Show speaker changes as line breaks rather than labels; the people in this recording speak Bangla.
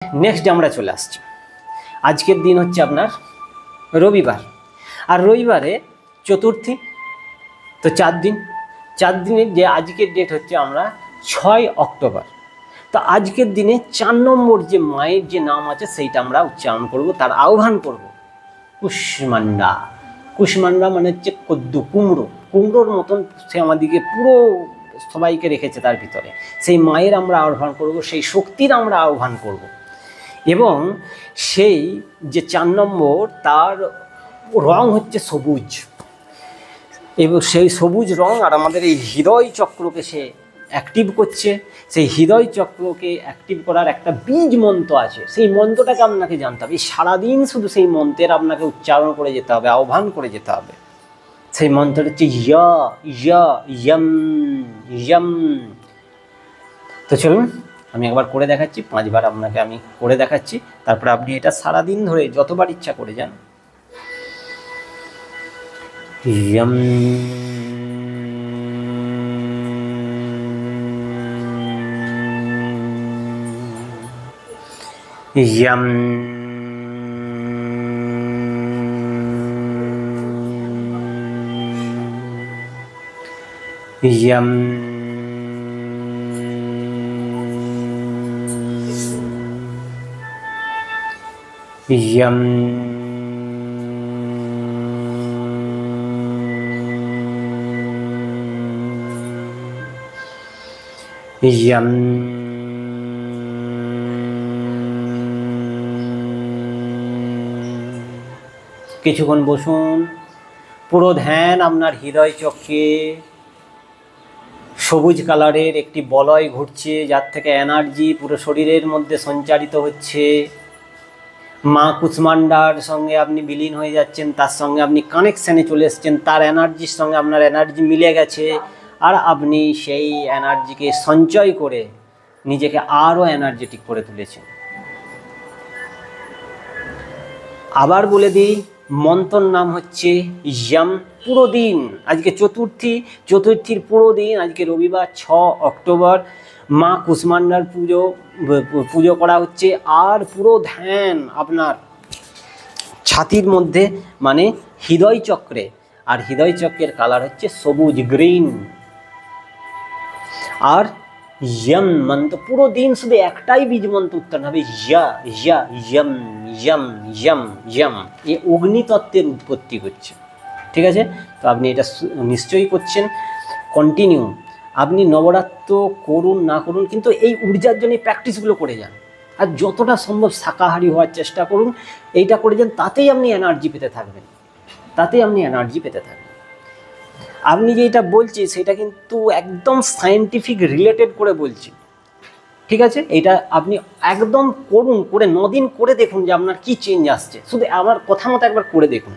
নেক্সট ডে আমরা চলে আসছি। আজকের দিন হচ্ছে আপনার রবিবার, আর রবিবারে চতুর্থী, তো 4 দিনের যে আজকের ডেট হচ্ছে আমরা 6 অক্টোবর। তো আজকের দিনে 4 নম্বর যে মায়ের যে নাম আছে সেইটা আমরা উচ্চারণ করব, তার আহ্বান করব। কুষ্মান্ডা। কুষ্মান্ডা মানে হচ্ছে কদ্দু, কুমড়োর মতন সে আমাদেরকে পুরো সবাইকে রেখেছে তার ভিতরে। সেই মায়ের আমরা আহ্বান করব, সেই শক্তির আমরা আহ্বান করব। এবং সেই যে 4 নম্বর তার রং হচ্ছে সবুজ, এবং সেই সবুজ রং আর আমাদের এই হৃদয় চক্রকে সে অ্যাক্টিভ করছে। সেই হৃদয় চক্রকে অ্যাক্টিভ করার একটা বীজ মন্ত্র আছে, সেই মন্ত্রটাকে আপনাকে জানতে হবে। সারাদিন শুধু সেই মন্ত্রের আপনাকে উচ্চারণ করে যেতে হবে, আহ্বান করে যেতে হবে। সেই মন্ত্রটা হচ্ছে ইয়া ইয়া ইয়ম ইয়ম। তো চলুন আমি একবার করে দেখাচ্ছি, 5 বার আপনাকে আমি করে দেখাচ্ছি, তারপরে আপনি এটা সারাদিন ধরে যতবার ইচ্ছা করে যান। ইয়ম ইয়ম ইয়ম ইয়ম ইয়ম কিছুক্ষণ বসুন, পুরো ধ্যান আপনার হৃদয় চক্রে। সবুজ কালারের একটি বলয় ঘুরছে, যার থেকে এনার্জি পুরো শরীরের মধ্যে সঞ্চারিত হচ্ছে। মা কুষ্মান্ডার সঙ্গে আপনি বিলীন হয়ে যাচ্ছেন, তার সঙ্গে আপনি কানেকশানে চলে এসেছেন, তার এনার্জির সঙ্গে আপনার এনার্জি মিলে গেছে, আর আপনি সেই এনার্জিকে সঞ্চয় করে নিজেকে আরও এনার্জেটিক করে তুলেছেন। আবার বলে দিই, মন্ত্রর নাম হচ্ছে ইয়ম। পুরো দিন আজকে চতুর্থীর পুরো দিন, আজকে রবিবার 6 অক্টোবর, মা কুষ্মান্ডার পুজো করা হচ্ছে। আর পুরো ধ্যান আপনার ছাতির মধ্যে, মানে হৃদয় চক্রে, আর হৃদয় চক্রের কালার হচ্ছে সবুজ, গ্রিন। আর ইয়ম মন্ত্র পুরো দিন শুধু একটাই বীজ মন্ত্র উচ্চারণ হবে, ইয়া ইয়া ইয়ম ইয়ম ইয়ম ইয়ম। এই অগ্নিতত্ত্বের উৎপত্তি করছে, ঠিক আছে? তো আপনি এটা নিশ্চয়ই করছেন, কন্টিনিউ। আপনি নবরাত্র করুন না করুন, কিন্তু এই ঊর্জার জন্য এই প্র্যাকটিসগুলো করে যান। আর যতটা সম্ভব শাকাহারী হওয়ার চেষ্টা করুন, এইটা করে যান, তাতেই আপনি এনার্জি পেতে থাকবেন, আপনি যেটা বলছি সেটা কিন্তু একদম সায়েন্টিফিক রিলেটেড করে বলছি, ঠিক আছে? এটা আপনি একদম করুন, করে 9 দিন করে দেখুন যে আপনার কি চেঞ্জ আসছে। শুধু আমার কথা মতো একবার করে দেখুন।